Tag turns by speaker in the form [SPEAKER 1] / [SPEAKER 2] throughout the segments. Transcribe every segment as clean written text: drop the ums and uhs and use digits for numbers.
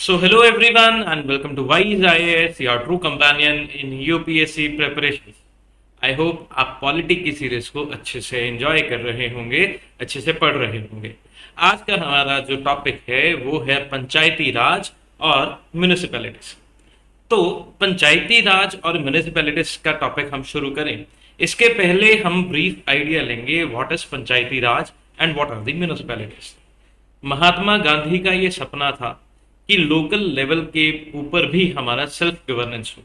[SPEAKER 1] So, hello everyone, and welcome to Wise IAS, your true companion in UPSC preparations. I hope आप polity की series को अच्छे से enjoy कर रहे होंगे, अच्छे से पढ़ रहे होंगे। आज का हमारा जो टॉपिक है वो है पंचायती राज और म्यूनिसिपैलिटीज। तो पंचायती राज और म्यूनिसिपैलिटीज का टॉपिक हम शुरू करें, इसके पहले हम ब्रीफ आइडिया लेंगे what is Panchayati Raj and what are the municipalities. Mahatma Gandhi का ये सपना था कि लोकल लेवल के ऊपर भी हमारा सेल्फ गवर्नेंस हो,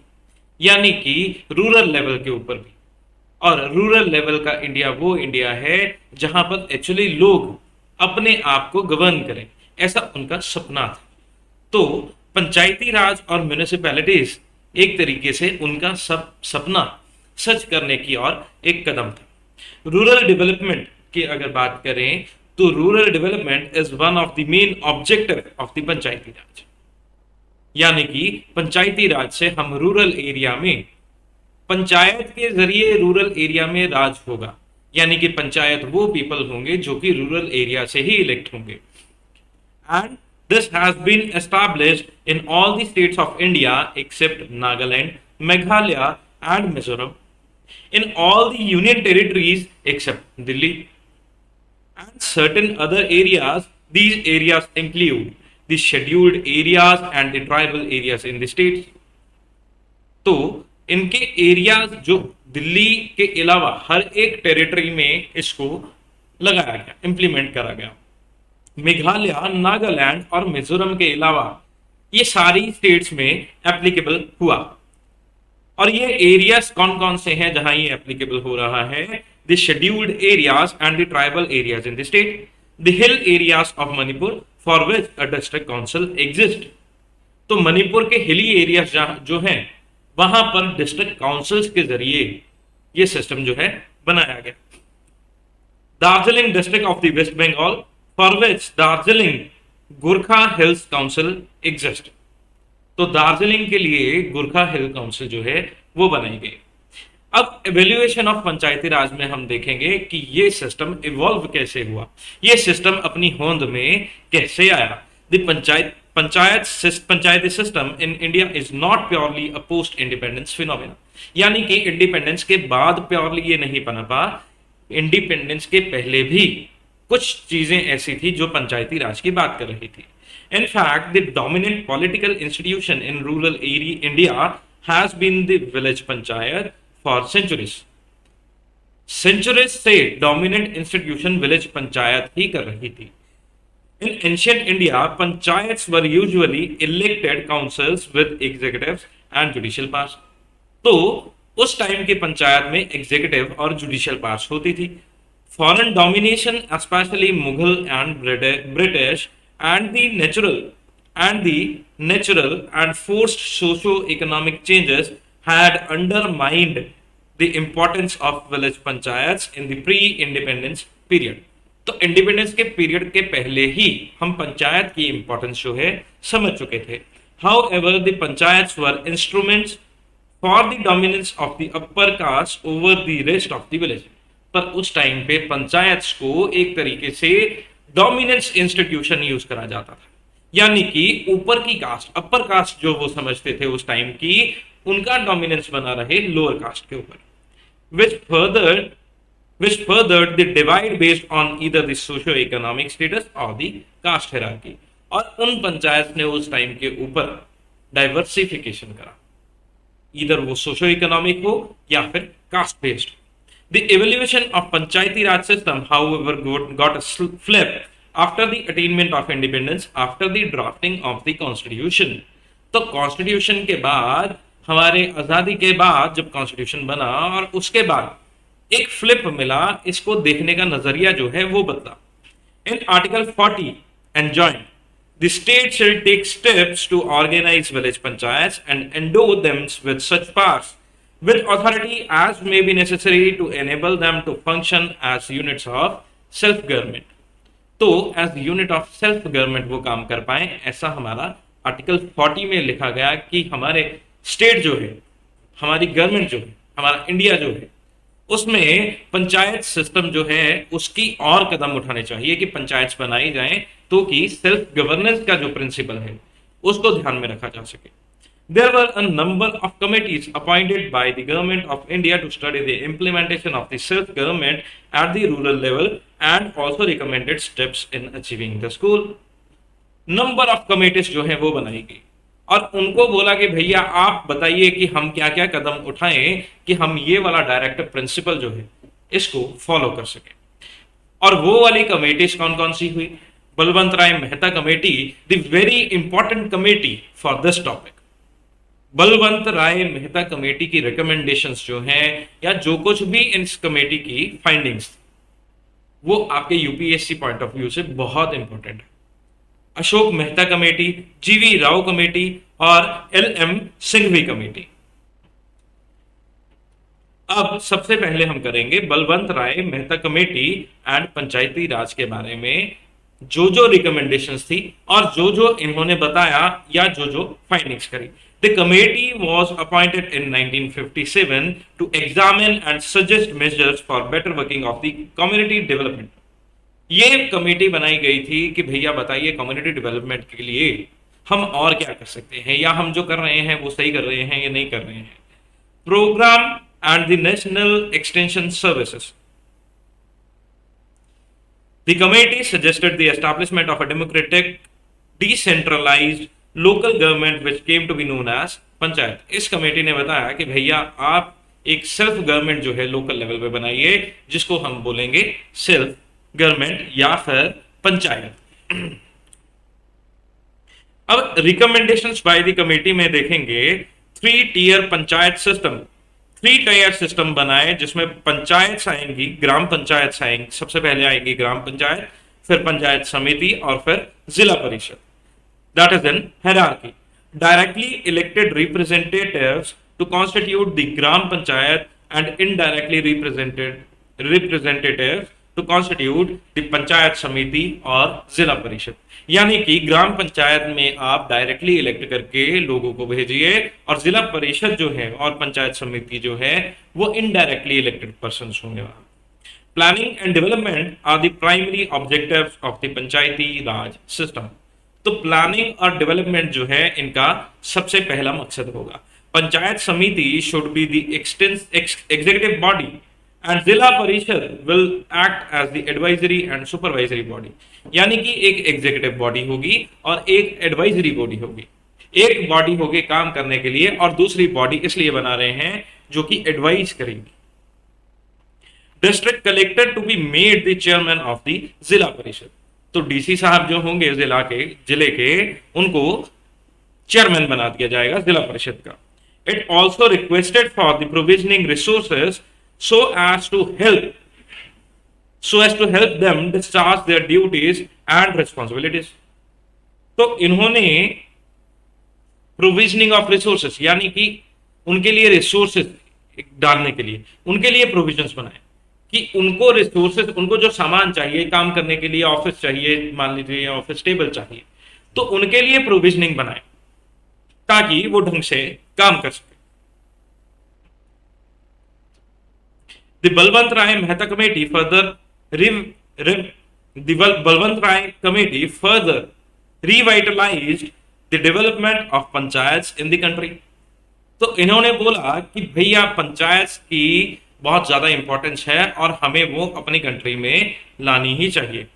[SPEAKER 1] यानी कि रूरल लेवल के ऊपर भी। और रूरल लेवल का इंडिया वो इंडिया है जहां पर एक्चुअली लोग अपने आप को गवर्न करें, ऐसा उनका सपना था। तो पंचायती राज और म्यूनिसिपैलिटीज एक तरीके से उनका सब सपना सच करने की ओर एक कदम था। रूरल डेवलपमेंट की अगर बात करें तो rural development is one of the main objective of the पंचायती राज, यानी कि पंचायती राज से हम रूरल एरिया में पंचायत के जरिए रूरल एरिया में राज होगा, यानी कि पंचायत वो पीपल होंगे जो कि रूरल एरिया से ही इलेक्ट होंगे। And this has been established in all the states of India except Nagaland, Meghalaya and Mizoram, in all the union territories except Delhi and certain other areas. These areas include the scheduled areas and the tribal areas in the states. तो इनके areas जो दिल्ली के अलावा हर एक territory में इसको लगाया गया, इंप्लीमेंट करा गया। मेघालय, नागालैंड और मिजोरम के अलावा ये सारी स्टेट्स में एप्लीकेबल हुआ। और ये एरियाज कौन कौन से हैं जहां ये एप्लीकेबल हो रहा है? The scheduled areas and the tribal areas in the state, the hill areas of Manipur for which a district council exist. तो मणिपुर के हिली एरियाज जो हैं वहां पर डिस्ट्रिक्ट काउंसिल्स के जरिए ये सिस्टम जो है बनाया गया। Darjeeling district of the West Bengal for which Darjeeling Gorkha hills council exist. तो दार्जिलिंग के लिए गोरखा हिल काउंसिल जो है वो बनाई गई। अब एवेल्युएशन ऑफ पंचायती राज में हम देखेंगे कि ये सिस्टम इवॉल्व कैसे हुआ, ये सिस्टम अपनी होंद में कैसे आया। The Panchayati system in India is not purely a post independence phenomena, यानी कि इंडिपेंडेंस के बाद प्योरली ये नहीं बना, इंडिपेंडेंस के पहले भी कुछ चीजें ऐसी थी जो पंचायती राज की बात कर रही थी। In fact, the dominant political institution in rural area India has been the village panchayat for centuries. Centuries से dominant institution village panchayat ही कर रही थी। In ancient India, panchayats were usually elected councils with executives and judicial powers. तो उस time के पंचायत में executive और judicial powers होती थी। Foreign domination, specially Mughal and British and the natural and forced socio-economic changes had undermined the importance of village panchayats in the pre-independence period. तो independence के period के पहले ही हम पंचायत की इंपॉर्टेंस जो है समझ चुके थे। However, the panchayats were instruments for the dominance of the upper caste over the rest of the village. पर उस टाइम पे पंचायत को एक तरीके से डोमिनेंस इंस्टीट्यूशन यूज करा जाता था, यानी कि ऊपर की कास्ट, अपर कास्ट जो वो समझते थे उस टाइम की, उनका डोमिनेंस बना रहे लोअर कास्ट के ऊपर, which furthered the divide based on either the socio-economic status or the caste hierarchy. और उन पंचायत ने उस टाइम के ऊपर डाइवर्सिफिकेशन करा, इधर वो सोशो इकोनॉमिक हो या फिर caste based. The evaluation of Panchayati Raj system, however, got a flip after the attainment of independence, after the drafting of the constitution. तो कॉन्स्टिट्यूशन के बाद, हमारे आजादी के बाद जब कॉन्स्टिट्यूशन बना और उसके बाद एक फ्लिप मिला, इसको देखने का नजरिया जो है वो बदला। In Article 40 enjoined, the state shall take steps to organize village panchayats and endow them with such powers with authority as may be necessary to enable them to function as units of self government. तो as unit of self government वो काम कर पाए, ऐसा हमारा article 40 में लिखा गया कि हमारे स्टेट जो है, हमारी गवर्नमेंट जो है, हमारा इंडिया जो है, उसमें पंचायत सिस्टम जो है उसकी और कदम उठाने चाहिए कि पंचायत बनाई जाए, तो कि सेल्फ गवर्नेंस का जो प्रिंसिपल है उसको ध्यान में रखा जा सके। There were a number of committees appointed by the government of India to study the implementation of the self-government at the rural level and also recommended steps in achieving the school. Number of committees जो है वो बनाई गई और उनको बोला कि भैया आप बताइए कि हम क्या क्या कदम उठाएं कि हम ये वाला डायरेक्टिव प्रिंसिपल जो है इसको फॉलो कर सकें। और वो वाली कमेटीज कौन कौन सी हुई? Balwant Rai Mehta committee, the very important committee for this topic. Balwant Rai Mehta committee की रिकमेंडेशंस जो हैं या जो कुछ भी इस कमेटी की फाइंडिंग्स वो आपके यूपीएससी पॉइंट ऑफ व्यू से बहुत इंपॉर्टेंट है। अशोक मेहता कमेटी, जीवी राव कमेटी और एल.एम. सिंघवी कमेटी। अब सबसे पहले हम करेंगे बलवंत राय मेहता कमेटी एंड पंचायती राज के बारे में, जो रिकमेंडेशंस थी और जो इन्होंने बताया या जो फाइंडिंग्स करी। The committee was appointed in 1957 to examine and suggest measures for better working of the community development. ये कमेटी बनाई गई थी कि भैया बताइए कम्युनिटी डेवलपमेंट के लिए हम और क्या कर सकते हैं या हम जो कर रहे हैं वो सही कर रहे हैं या नहीं कर रहे हैं। Programme and the national extension services. The committee suggested the establishment of a democratic, decentralized local government which came to be known as panchayat. इस कमेटी ने बताया कि भैया आप एक सेल्फ गवर्नमेंट जो है लोकल लेवल पे बनाइए जिसको हम बोलेंगे सेल्फ गवर्नमेंट या फिर पंचायत। अब रिकमेंडेशंस बाय द कमेटी में देखेंगे 3 tier panchayat system. 3 tier system बनाए जिसमें पंचायत आएंगी, ग्राम पंचायत आएंगी, सबसे पहले आएंगी ग्राम पंचायत, फिर पंचायत समिति और फिर जिला परिषद। That is in hierarchy. Directly elected representatives to constitute the Gram Panchayat and indirectly representatives to constitute the Panchayat Samiti और जिला परिषद। यानी कि ग्राम पंचायत में आप डायरेक्टली इलेक्ट करके लोगों को भेजिए और जिला परिषद जो है और पंचायत समिति जो है वो इनडायरेक्टली इलेक्टेड पर्सन्स होंगे वहां। Planning and development are the primary objectives of the Panchayati Raj system. तो प्लानिंग और डेवलपमेंट जो है इनका सबसे पहला मकसद होगा। Panchayat samiti should be the executive body and zila parishad will act as the advisory and supervisory body. यानी कि एक एग्जीक्यूटिव बॉडी होगी और एक एडवाइजरी बॉडी होगी। एक बॉडी होगी काम करने के लिए और दूसरी बॉडी इसलिए बना रहे हैं जो कि एडवाइज करेंगी। District collector to be made the chairman of the जिला परिषद। तो डीसी साहब जो होंगे जिले के उनको चेयरमैन बना दिया जाएगा जिला परिषद का। It also requested for the provisioning resources so as to help them discharge their duties and responsibilities। तो इन्होंने प्रोविजनिंग ऑफ रिसोर्सेज यानी कि उनके लिए रिसोर्सेज डालने के लिए उनके लिए प्रोविजंस बनाए कि उनको रिसोर्सेज, उनको जो सामान चाहिए काम करने के लिए, ऑफिस चाहिए, मान लीजिए ऑफिस टेबल चाहिए, तो उनके लिए प्रोविजनिंग बनाए ताकि वो ढंग से काम कर सके। The Balwant Rai Mehta Committee further revitalized the development of panchayats in the country। तो इन्होंने बोला कि भैया पंचायत की बहुत ज्यादा इंपॉर्टेंस है और हमें वो अपनी कंट्री में लानी ही चाहिए।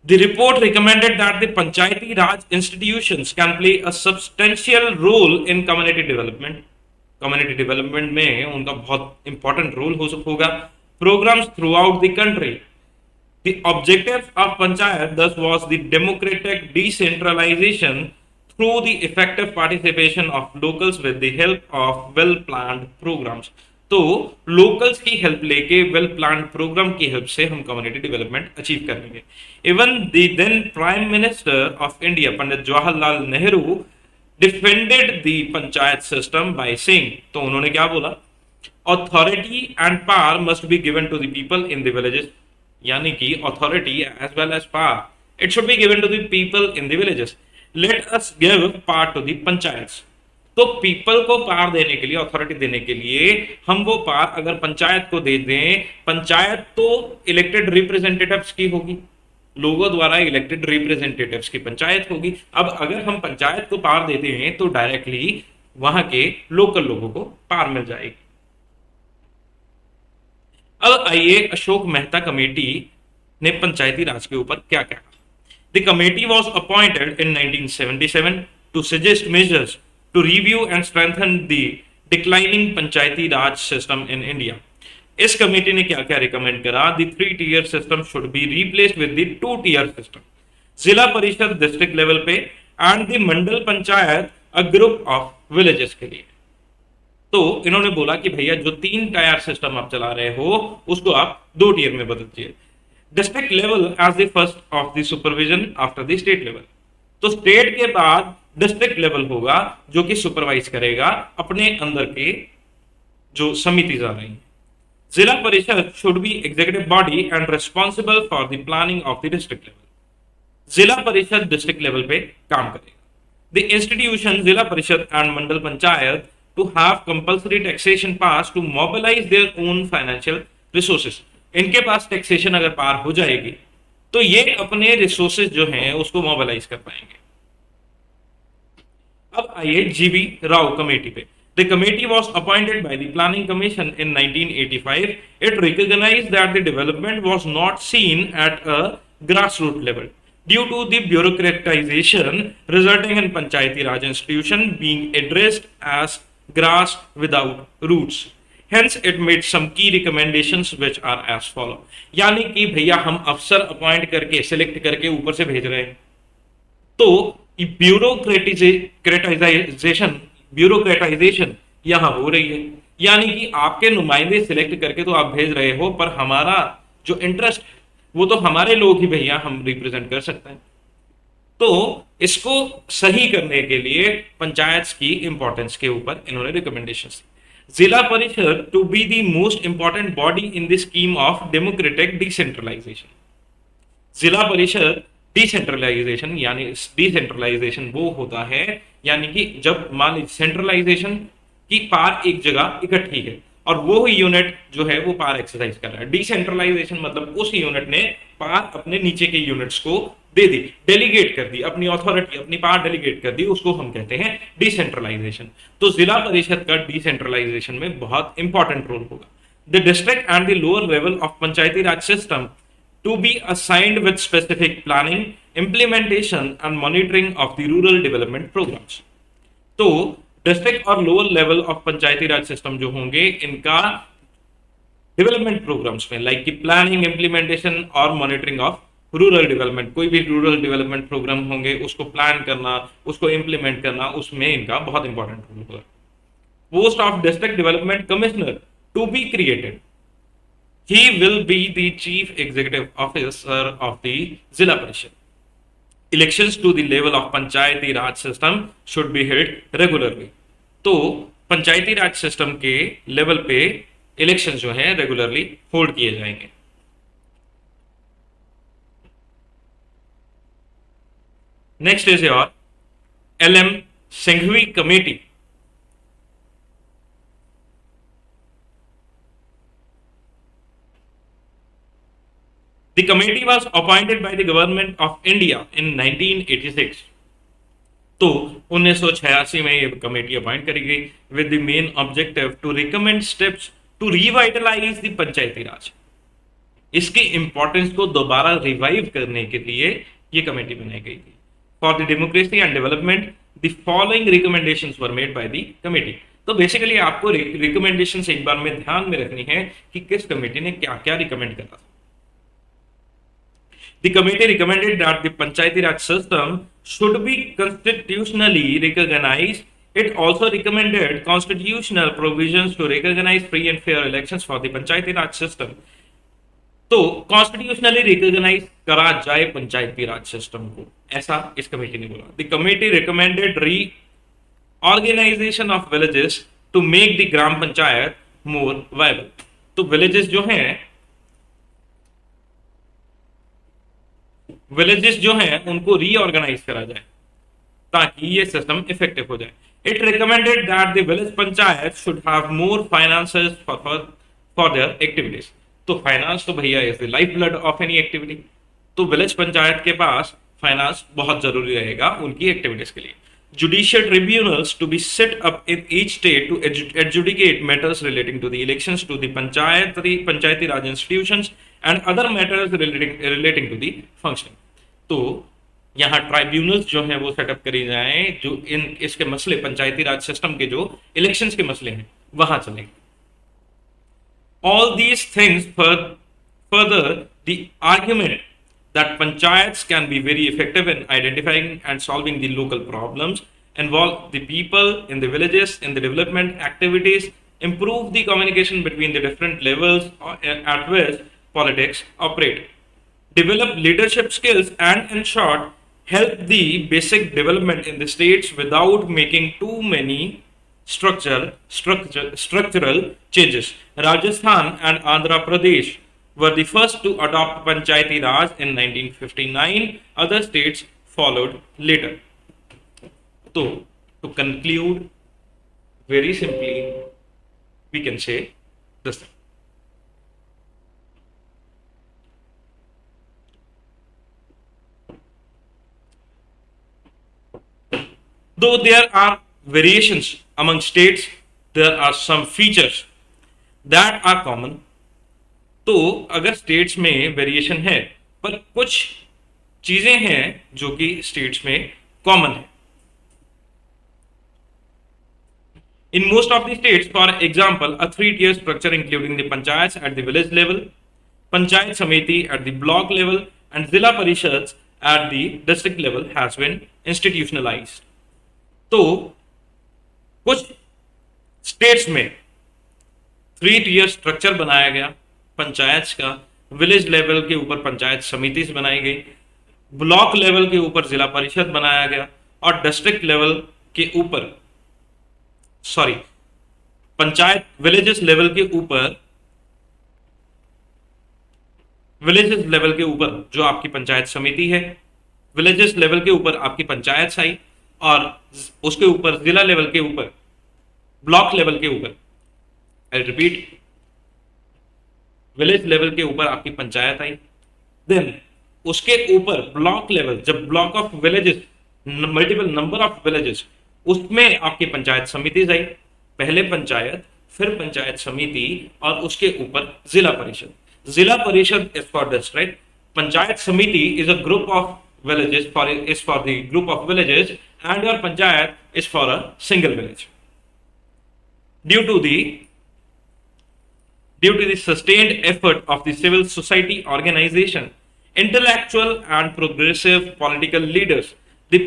[SPEAKER 1] The report recommended that the Panchayati Raj institutions can play a substantial role in community development। Community development में उनका बहुत इंपॉर्टेंट रोल होगा। Programmes throughout the country. The objective of panchayat this was the democratic decentralisation through the effective participation of locals with the help of well planned programmes. तो locals की help लेके well planned programme की help से हम community development achieve करेंगे। Even the then prime minister of India Pandit Jawaharlal Nehru defended the panchayat system by saying, तो उन्होंने क्या बोला, authority and power must be given to the people in the villages. यानी कि authority as well as power it should be given to the people in the villages. Let us give power to the panchayats. तो people को power देने के लिए, authority देने के लिए हम वो पावर अगर पंचायत को दे दें, पंचायत तो इलेक्टेड रिप्रेजेंटेटिव्स की होगी लोगों द्वारा इलेक्टेड रिप्रेजेंटेटिव्स की पंचायत होगी। अब अगर हम पंचायत को पावर देते हैं तो डायरेक्टली वहां के लोकल लोगों को पावर मिल जाएगी। अब आइए अशोक मेहता कमेटी ने पंचायती राज के ऊपर क्या क्या कहा। The committee was appointed in 1977 to suggest measures to review and strengthen the declining Panchayati Raj system in India. इस कमेटी ने क्या क्या रिकमेंड करा? The 3 tier system should be replaced with the 2 tier system, Zila Parishad district level पे and the Mandal Panchayat a group of villages के लिए। तो इन्होंने बोला कि भैया जो 3 tier सिस्टम आप चला रहे हो उसको आप 2 tier में बदल दीजिए। District level as the first of the supervision after the state level. तो स्टेट के बाद डिस्ट्रिक्ट लेवल होगा जो कि सुपरवाइज करेगा अपने अंदर के जो समिति आ रही है। जिला परिषद should be executive body and responsible for the planning of the district level. जिला परिषद डिस्ट्रिक्ट लेवल पे काम करेगा। The institution Zila Parishad and Mandal Panchayat to have compulsory taxation pass to mobilise their own financial resources. इनके पास टैक्सेशन अगर पार हो जाएगी तो ये अपने रिसोर्सेज जो हैं उसको मोबिलाइज कर पाएंगे। अब आइए जीबी राव कमेटी पे। The committee was appointed by the Planning Commission in 1985. It recognized that the development was not seen at a grassroots level due to the bureaucratization resulting in Panchayati Raj institution being addressed as grass without roots. Hence, it made some key recommendations which are as follow. यानी कि भैया हम अफसर appoint करके select करके ऊपर से भेज रहे हैं तो ब्यूरोक्रेटाइजेशन यहां हो रही है। यानी कि आपके नुमाइंदे सिलेक्ट करके तो आप भेज रहे हो पर हमारा जो इंटरेस्ट है वो तो हमारे लोग ही भैया हम रिप्रेजेंट कर सकते हैं। तो इसको सही करने के लिए पंचायत की इंपॉर्टेंस के ऊपर इन्होंने रिकमेंडेशंस दी। Zila Parishad to be the most important body in the scheme of democratic decentralisation. Zila Parishad decentralisation यानी डिसेंट्रलाइजेशन वो होता है यानी कि जब मान लीजिए सेंट्रलाइजेशन की पार एक जगह इकट्ठी है और वो यूनिट जो है वो पार एक्सरसाइज कर रहा है। डिसेंट्रलाइजेशन मतलब उस यूनिट ने पार अपने नीचे के यूनिट्स को दे दी, डेलीगेट कर दी, अपनी अथॉरिटी अपनी पार डेलीगेट कर दी, उसको हम कहते हैं डिसेंट्रलाइजेशन। तो जिला परिषद का डिसेंट्रलाइजेशन में बहुत इंपॉर्टेंट रोल होगा। The district and the lower level of Panchayati Raj system to be assigned with specific planning, implementation and monitoring of the rural development programs. तो डिस्ट्रिक्ट और lower level of Panchayati Raj system जो होंगे इनका development programmes में like की planning, implementation और monitoring of rural development. कोई भी रूरल डेवलपमेंट प्रोग्राम होंगे उसको प्लान करना, उसको इंप्लीमेंट करना, उसमें इनका बहुत इंपॉर्टेंट रोल होगा। Post of district development commissioner to be created. He will be the chief executive officer of the Zilla Parishad. Elections to the level of Panchayati Raj system should be held regularly. तो पंचायती राज system के level पे election जो है regularly hold किए जाएंगे। Next is your LM Singhvi committee. The committee was appointed by the government of India in 1986. तो 1986 में ये कमेटी अपॉइंट करी गई with the main objective to recommend steps to revitalise the पंचायती राज। इसकी इंपॉर्टेंस को दोबारा रिवाइव करने के लिए ये कमेटी बनाई गई थी। For the democracy and development the following recommendations were made by the committee. तो बेसिकली आपको रिकमेंडेशंस एक बार में ध्यान में रखनी है कि किस कमेटी ने क्या क्या रिकमेंड करा था। The committee recommended that the Panchayati Raj system should be constitutionally recognized. It also recommended constitutional provisions to recognize free and fair elections for the Panchayati Raj system. तो constitutionally recognize करा जाए पंचायती राज system को, ऐसा इस committee ने बोला। The committee recommended reorganization of villages to make the gram panchayat more viable. तो villages जो हैं उनको रीऑर्गेनाइज करा जाए ताकि ये सिस्टम इफेक्टिव हो जाए। It recommended that the village panchayat should have more finances for their activities. तो फाइनेंस तो भैया is the life blood of any activity. तो विलेज पंचायत के पास फाइनेंस बहुत जरूरी रहेगा उनकी एक्टिविटीज के लिए. Judicial tribunals to be set up in each state to adjudicate matters relating to the elections to the panchayati raj institutions and other matters relating to the functioning. तो यहाँ tribunals जो हैं वो सेटअप करी जाएं जो इन इसके मसले पंचायती राज सिस्टम के जो इलेक्शंस के मसले हैं वहां चलेंगे. All these things further the argument that panchayats can be very effective in identifying and solving the local problems, involve the people in the villages in the development activities, improve the communication between the different levels at which politics operate, develop leadership skills, and in short, help the basic development in the states without making too many structural changes. Rajasthan and Andhra Pradesh were the first to adopt Panchayati Raj in 1959. Other states followed later. So, to conclude, very simply, we can say this. Though there are variations among states, there are some features that are common. तो अगर states में variation है पर कुछ चीजें हैं जो कि स्टेट्स में कॉमन है. In most of the states, for example, a 3-tier structure including the panchayats at the village level, panchayat samiti at the block level, and zilla parishads at the district level has been institutionalized. तो कुछ states में 3-tier structure बनाया गया पंचायत का. Village level के ऊपर पंचायत समिति बनाई गई, ब्लॉक लेवल के ऊपर जिला परिषद बनाया गया, और डिस्ट्रिक्ट लेवल के ऊपर पंचायत विलेजेस लेवल के ऊपर जो आपकी पंचायत समिति है, विलेजेस लेवल के ऊपर आपकी पंचायत आई, और उसके ऊपर जिला लेवल के ऊपर, ब्लॉक लेवल के ऊपर, आई रिपीट, विलेज लेवल के ऊपर आपकी पंचायत आई. देन उसके ऊपर ब्लॉक लेवल, जब block of villages, multiple number of villages, उसमें आपकी पंचायत समिति आई. पहले पंचायत, फिर पंचायत समिति, और उसके ऊपर जिला परिषद. जिला परिषद इज फॉर डिस्ट्रिक्ट, पंचायत समिति is a group of villages for the group of villages, and your panchayat is for a single village. Due to the sustained effort of the civil society organization, intellectual and progressive political leaders, the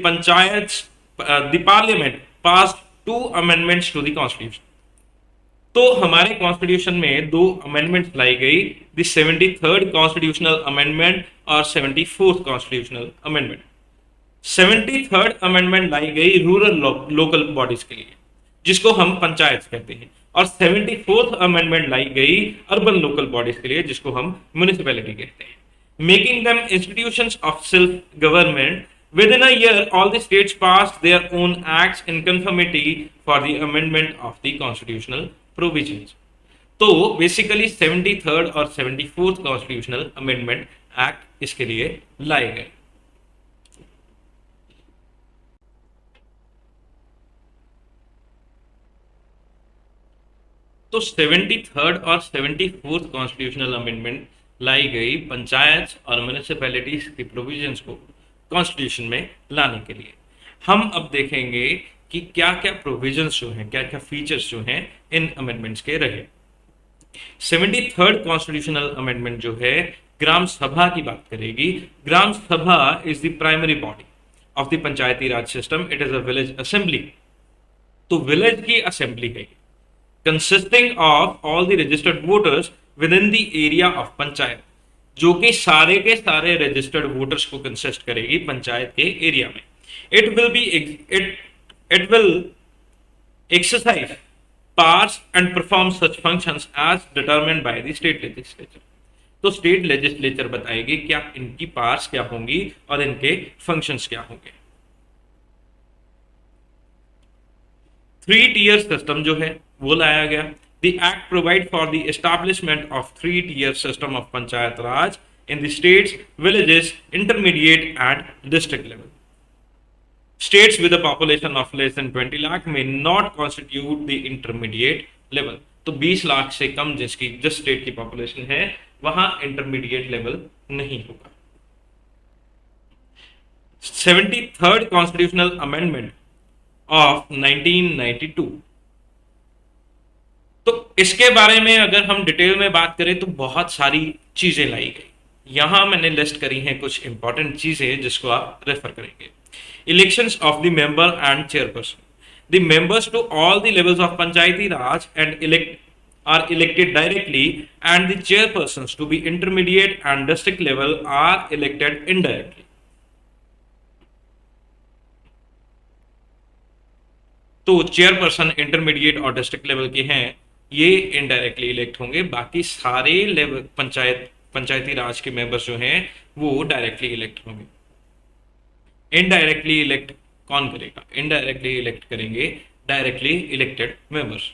[SPEAKER 1] parliament passed 2 amendments to the constitution. तो हमारे constitution में 2 amendments लाई गई, the 73rd constitutional amendment और 74th constitutional amendment. 73rd amendment लाई गई rural local bodies के लिए, जिसको हम पंचायत कहते हैं, और 74th अमेंडमेंट लाई गई अर्बन लोकल बॉडीज के लिए, जिसको हम म्युनिसिपैलिटी कहते हैं, making them institutions of self government. Within a year, all the states passed their own acts in conformity for the amendment of the constitutional provisions. तो basically 73rd और 74th constitutional amendment act इसके लिए लाए गए. तो 73rd और 74th constitutional amendment लाई गई पंचायत और म्युनिसिपैलिटीज की प्रोविजंस को कॉन्स्टिट्यूशन में लाने के लिए. हम अब देखेंगे कि क्या क्या प्रोविजंस जो हैं, क्या क्या फीचर्स जो हैं इन अमेंडमेंट्स के रहे. 73rd कॉन्स्टिट्यूशनल अमेंडमेंट जो है ग्राम सभा की बात करेगी. ग्राम सभा is the primary body of the Panchayati Raj system. It is a village assembly. तो विलेज की असेंबली है, consisting of all the registered voters with in the area of panchayat, जो कि सारे के सारे रजिस्टर्ड वोटर्स को कंसिस्ट करेगी पंचायत के एरिया में. It will exercise powers and perform such functions as determined by the state legislature. तो स्टेट लेजिस्लेचर बताएगी क्या इनकी पावर्स क्या होंगी और इनके फंक्शंस क्या होंगे. 3-tier सिस्टम जो है वो लाया गया. The Act provide for the establishment of 3-tier system of Panchayat Raj in the states, villages, intermediate and district level. States with a population of less than 20 lakh may not constitute the intermediate level. तो 20 लाख से कम जिस state की population है वहां intermediate level नहीं होगा. 73rd constitutional amendment of 1992. तो इसके बारे में अगर हम डिटेल में बात करें तो बहुत सारी चीजें लाई गई. यहां मैंने लिस्ट करी हैं कुछ इंपॉर्टेंट चीजें जिसको आप रेफर करेंगे. Elections of the member and chairperson. The members to all the levels of Panchayati Raj and are elected directly, and the chairpersons to be intermediate and district level are elected indirectly. तो chairperson intermediate और district level के हैं, ये indirectly elect होंगे. बाकी सारे level पंचायती राज के members जो हैं वो डायरेक्टली इलेक्ट होंगे. इनडायरेक्टली इलेक्ट कौन करेगा? इनडायरेक्टली इलेक्ट करेंगे directly elected members.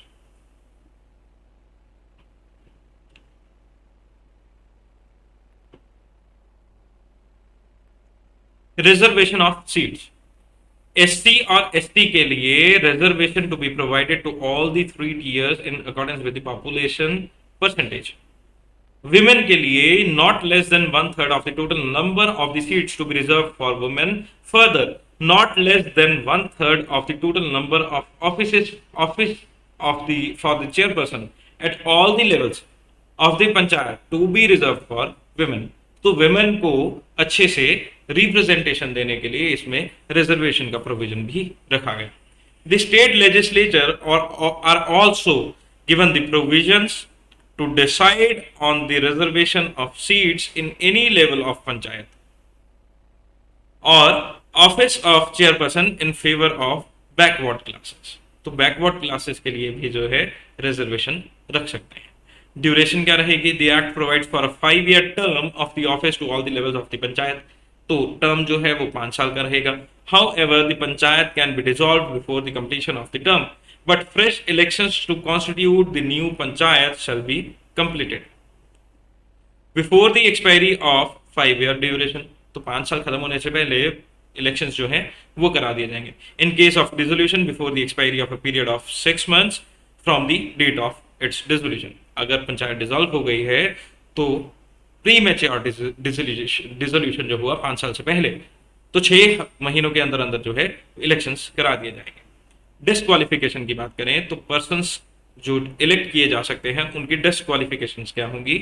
[SPEAKER 1] Reservation of seats. SC और एसटी के लिए reservation to be provided to all the 3 tiers in accordance with the population percentage. Women के लिए not less than 1/3 of the total number of the seats to be reserved for women. Further, not less than 1/3 of the total number of office for the chairperson at all the levels of the panchayat to be reserved for women. तो women को अच्छे से representation देने के लिए इसमें reservation का provision भी रखा गया. The state legislature are also given the provisions to decide on the reservation of seats in any level of panchayat or office of chairperson in favor of backward classes. तो backward classes के लिए भी जो है reservation रख सकते हैं. Duration क्या रहेगी? The act provides for a 5-year term of the office to all the levels of the panchayat. तो टर्म जो है वो 5 साल का रहेगा. However, the panchayat can be dissolved before the completion of the term, but fresh elections to constitute the new panchayat shall be completed before the expiry of 5-year duration. तो 5 साल खत्म होने से पहले इलेक्शंस जो हैं वो करा दिए जाएंगे. In case of dissolution before the expiry of a period of 6 months from the date of its dissolution. अगर पंचायत डिसॉल्व हो गई है तो प्री मैच्योर डिसोल्यूशन जो हुआ 5 साल से पहले, तो 6 महीनों के अंदर अंदर जो है इलेक्शंस करा दिए जाएंगे. डिस्क्वालिफिकेशन की बात करें तो पर्सन्स जो इलेक्ट किए जा सकते हैं उनकी डिस्क्वालिफिकेशंस क्या होंगी?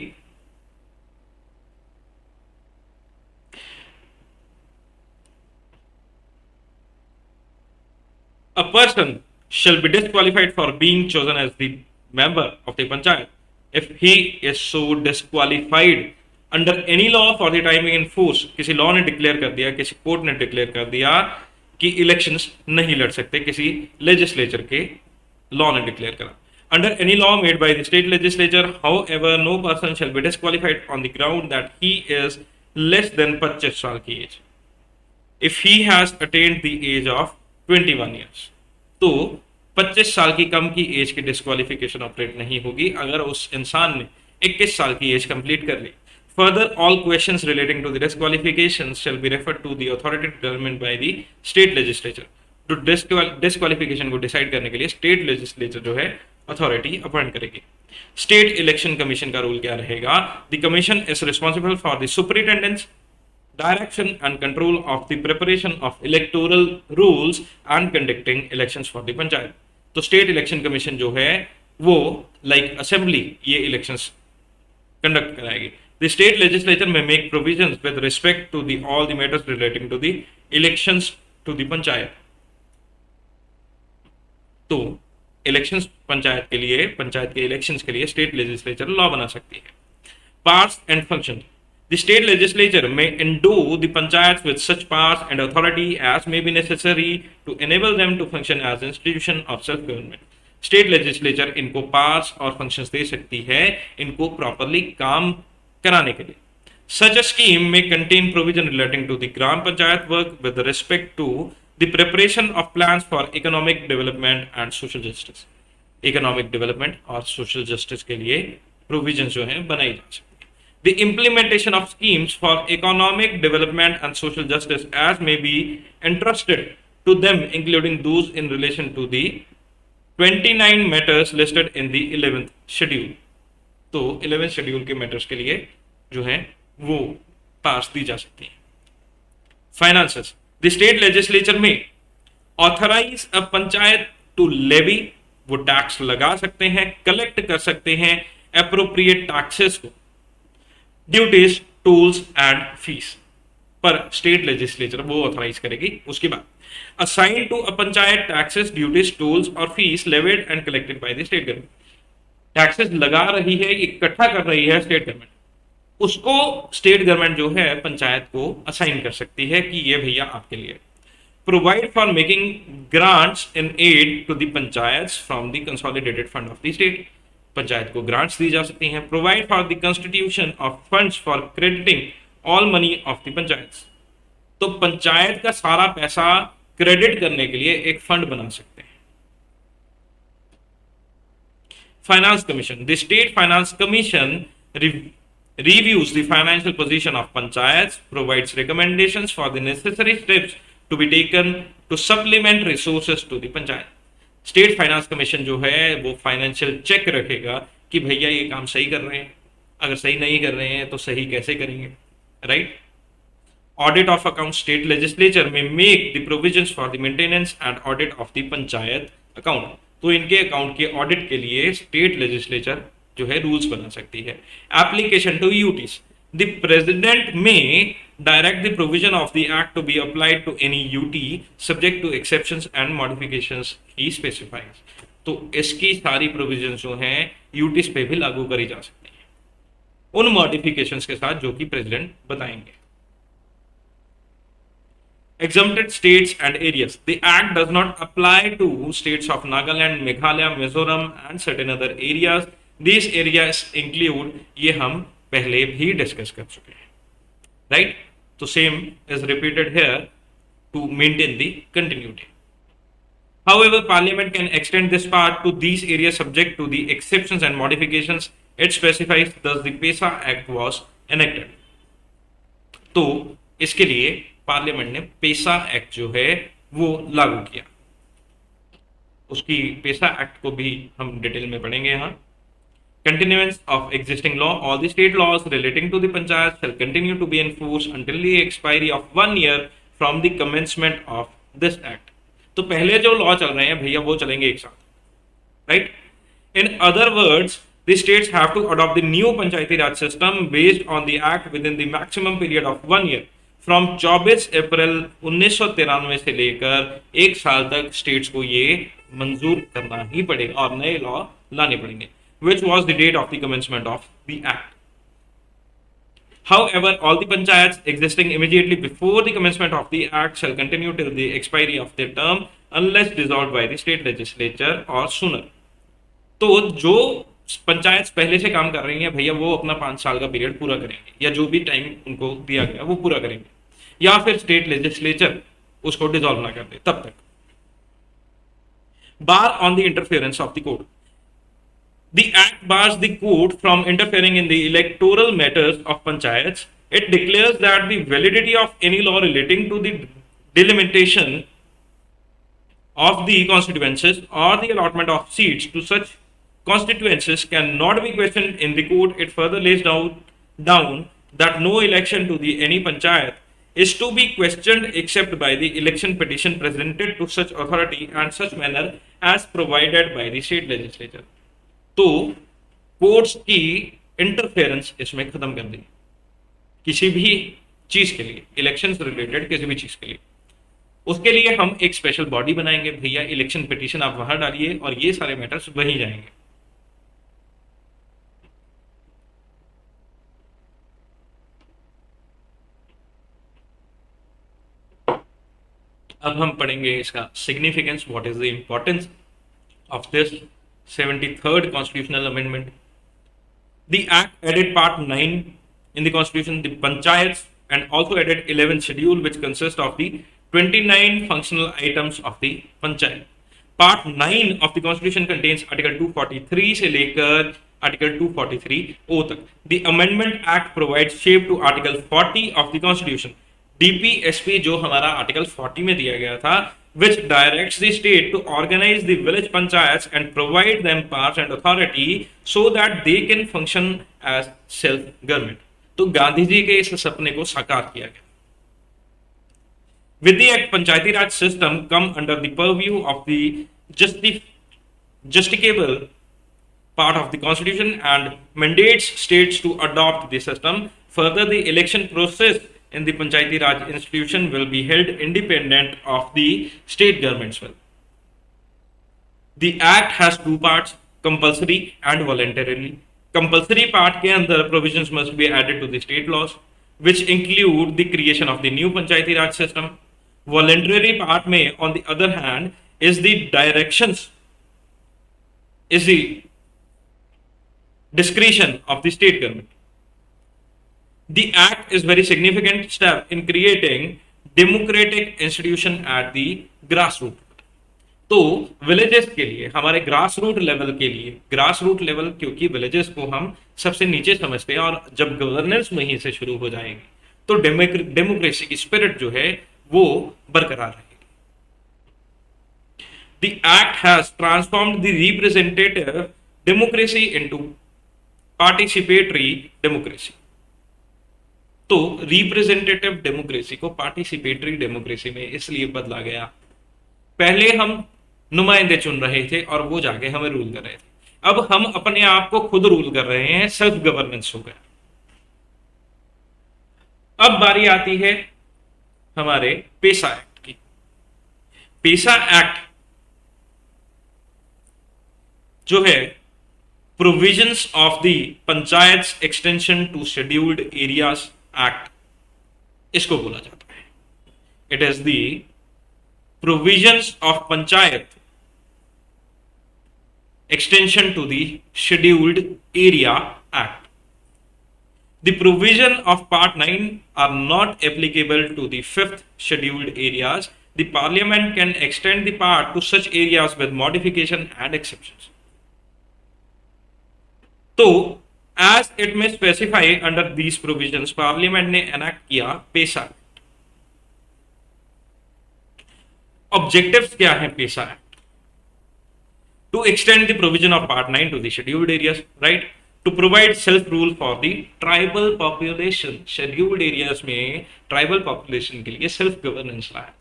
[SPEAKER 1] A person shall be disqualified for being chosen as the member of the panchayat if he is so disqualified under any law for the time in force. किसी लॉ ने डिक्लेयर कर दिया, किसी कोर्ट ने डिक्लेयर कर दिया कि elections नहीं लड़ सकते, किसी लेजिस्लेचर के लॉ ने डिक्लेयर करा. Under any law made by the state legislature, however, no person shall be disqualified on the ground that he is less than 25 साल की as if he has attained the age of 21 years. तो 25 साल की कम की as की disqualification operate नहीं होगी अगर उस इंसान ने 21 साल की एज कंप्लीट कर ली. Further, all questions relating to the disqualifications shall be referred to the authority determined by the state legislature. तो डिस्क्वालिफिकेशन को डिसाइड करने के लिए स्टेट लेजिस्लेचर जो है अथॉरिटी अपॉइंट करेगी. स्टेट इलेक्शन कमीशन का रूल क्या रहेगा? The commission is responsible for the superintendence, direction and control of the preparation of electoral rules and conducting elections for the panchayat. तो स्टेट इलेक्शन कमीशन जो है वो like assembly ये elections conduct कराएगी. The state legislature may make provisions with respect to all the matters relating to the elections to the panchayat. तो elections panchayat के elections के लिए स्टेट लेजिस्लेचर लॉ बना सकती है. Powers and functions. The state legislature may endue the panchayats with such powers and authority as may be necessary to enable them to function as institution of self-government. State legislature इनको powers और functions दे सकती है इनको properly काम कराने के लिए. Such a scheme may contain provision relating to the gram panchayat work with respect to the preparation of plans for economic development and social justice. Economic development और social justice के लिए provisions जो हैं बनाई जा सकती है. The implementation of schemes for economic development and social justice as may be entrusted to them, including those in relation to the 29 matters listed in the 11th schedule. तो 11th schedule के matters के लिए जो है वो पास दी जा सकती है. Finances. The state legislature may authorise a panchayat to levy, वो टैक्स लगा सकते हैं, कलेक्ट कर सकते हैं अप्रोप्रिएट टैक्सेस को, ड्यूटीज, टोल्स एंड फीस पर स्टेट लेजिस्लेचर वो ऑथराइज करेगी. उसके बाद assign to a panchayat taxes, duties, tolls और fees levied and collected by the state government. Taxes लगा रही है, इकट्ठा कर रही है स्टेट गवर्नमेंट, उसको स्टेट गवर्नमेंट जो है पंचायत को असाइन कर सकती है कि ये भैया आपके लिए. Provide for making grants in aid to the panchayat from the consolidated fund of the state, panchayat को ग्रांट्स दी जा सकती हैं. Provide for the constitution of funds for crediting all money of the panchayat, तो पंचायत का सारा पैसा क्रेडिट करने के लिए एक फंड बना सकते हैं. Finance commission. The state finance commission reviews the financial position of panchayats, provides recommendations for the necessary steps to be taken to supplement resources to the panchayat. State finance commission जो है वो financial check रखेगा कि भैया ये काम सही कर रहे हैं, अगर सही नहीं कर रहे हैं तो सही कैसे करेंगे, right. Audit of account. State legislature may make the provisions for the maintenance and audit of the panchayat account, तो इनके अकाउंट के ऑडिट के लिए स्टेट लेजिस्लेचर जो है रूल्स बना सकती है. Application to UTs. The president may direct the provision of the act to be applied to any UT subject to exceptions and modifications he specifies. तो इसकी सारी प्रोविजंस जो हैं यूटीज पे भी लागू करी जा सकती है उन मॉडिफिकेशंस के साथ जो कि प्रेसिडेंट बताएंगे. Exempted states and areas. The act does not apply to states of Nagaland, Meghalaya, Mizoram and certain other areas. These areas include, ये हम पहले भी डिस्कस कर चुके हैं, right? तो same is repeated here to maintain the continuity. However, Parliament can extend this part to these areas subject to the exceptions and modifications it specifies. Thus, the PESA Act was enacted. तो इसके लिए parliament ने पेसा act जो है वो लागू किया. उसकी पेसा एक्ट को भी हम डिटेल में पढ़ेंगे यहाँ. Continuance of existing law. All the state laws relating to the panchayat shall continue to be enforce until the expiry of 1 year from the commencement of this act. तो पहले जो लॉ चल रहे हैं भैया वो चलेंगे एक साथ, right. In other words, the states have to adopt the new Panchayati Raj system based on the act within the maximum period of 1 year. From 24 अप्रैल 1993 से लेकर एक साल तक स्टेट्स को ये मंजूर करना ही पड़ेगा और नए लॉ लाने पड़ेंगे. Which was the date of the commencement of the act. However, all the panchayats existing immediately before the commencement of the act shall continue till the expiry of their term unless dissolved by the state legislature or sooner. तो जो पंचायत पहले से काम कर रही हैं भैया वो अपना 5 साल का पीरियड पूरा करेंगे या जो भी टाइम उनको दिया गया वो पूरा करेंगे, या फिर स्टेट लेजिस्लेचर उसको डिसॉल्व ना कर दे तब तक. Bar on the interference of the court. The act bars the court from interfering in the electoral matters of panchayats. It declares that the validity of any law relating to the delimitation of the constituencies or the allotment of seats to such constituencies cannot be questioned in the court. It further lays down that no election to the any panchayat is to be questioned except by the election petition presented to such authority and such manner as provided by the state legislature. तो courts की interference इसमें खत्म कर दी किसी भी चीज के लिए, इलेक्शन से रिलेटेड किसी भी चीज के लिए. उसके लिए हम एक स्पेशल बॉडी बनाएंगे भैया, इलेक्शन पिटीशन आप वहां डालिए और ये सारे मैटर्स वहीं जाएंगे. अब हम पढ़ेंगे इसका significance, what is the importance of this 73rd constitutional amendment. The act added part 9 in the constitution, the panchayats, and also added 11th schedule which consists of the 29 functional items of the panchayat. Part 9 of the constitution contains article 243 से लेकर article 243 O तक। The amendment act provides shape to article 40 of the constitution. DPSP जो हमारा article 40 में दिया गया था, which directs the state to organize the village panchayats and provide them powers and authority so that they can function as self government। तो गांधी जी के इस सपने को साकार किया गया। With the act, Panchayati Raj system come under the purview of the justicable part of the constitution and mandates states to adopt the system. Further, the election process in the Panchayati Raj institution will be held independent of the state governments will। The act has two parts, compulsory and voluntarily। Compulsory part के अंदर provisions must be added to the state laws, which include the creation of the new Panchayati Raj system। Voluntary part में, on the other hand, is the discretion of the state government। The act is very significant step in creating democratic institution at the grassroots। तो villages के लिए, हमारे grass root level के लिए, grass root level क्योंकि villages को हम सबसे नीचे समझते हैं और जब गवर्नेंस वहीं से शुरू हो जाएगी तो डेमोक्रेसी की स्पिरिट जो है वो बरकरार रहेगी। The act has transformed the representative democracy into participatory democracy। तो रिप्रेजेंटेटिव डेमोक्रेसी को पार्टिसिपेटरी डेमोक्रेसी में इसलिए बदला गया। पहले हम नुमाइंदे चुन रहे थे और वो जाके हमें रूल कर रहे थे, अब हम अपने आप को खुद रूल कर रहे हैं, सेल्फ गवर्नेंस हो गया। अब बारी आती है हमारे पेसा एक्ट की। पेसा एक्ट जो है provisions of the panchayat extension to scheduled areas act, इसको बोला जाता है। It is the provisions of panchayat extension to the scheduled area act। The provision of part 9 are not applicable to the 5th scheduled areas। The parliament can extend the part to such areas with modification and exceptions। तो as it may specify under these provisions, parliament ने enact किया पेसा। objectives क्या है पेसा act? To extend the provision of part 9 to the scheduled areas, right? To provide self rule for the tribal population। scheduled areas में tribal population के लिए self governance लाया।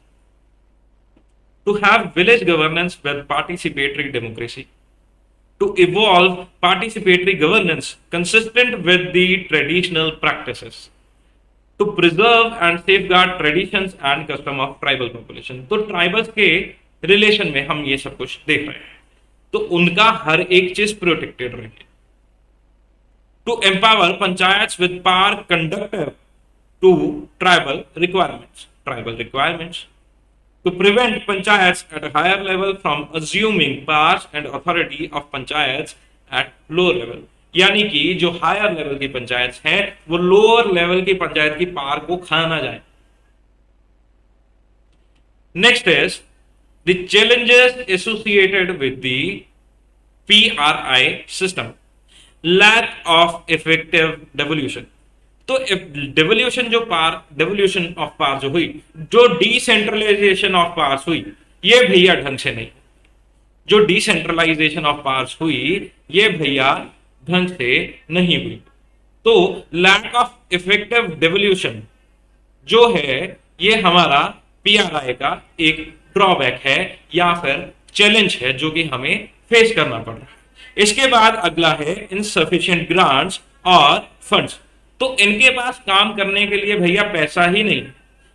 [SPEAKER 1] To have village governance with participatory democracy। To evolve participatory governance consistent with the traditional practices। To preserve and safeguard traditions and custom of tribal population। तो tribals के relation में हम ये सब कुछ देख रहे हैं, तो उनका हर एक चीज प्रोटेक्टेड रहे। To empower panchayat with power conductive to tribal requirements. To prevent panchayat at higher level from assuming powers and authority of panchayat at lower level. यानी कि जो हायर लेवल की पंचायत है वो लोअर लेवल की पंचायत की पावर को खा ना जाए। Next is the challenges associated with the PRI system। lack of effective devolution। तो devolution ऑफ पावर जो हुई, जो डिसेंट्रलाइजेशन ऑफ पावर्स हुई, ये भैया ढंग से नहीं। जो डिसेंट्रलाइजेशन ऑफ पावर्स हुई ये भैया ढंग से नहीं हुई। तो लैक ऑफ इफेक्टिव डेवोल्यूशन जो है ये हमारा पीआरआई का एक ड्रॉबैक है या फिर चैलेंज है जो कि हमें फेस करना पड़ रहा है। इसके बाद अगला है इनसफिशिएंट ग्रांट्स और फंड्स। तो इनके पास काम करने के लिए भैया पैसा ही नहीं।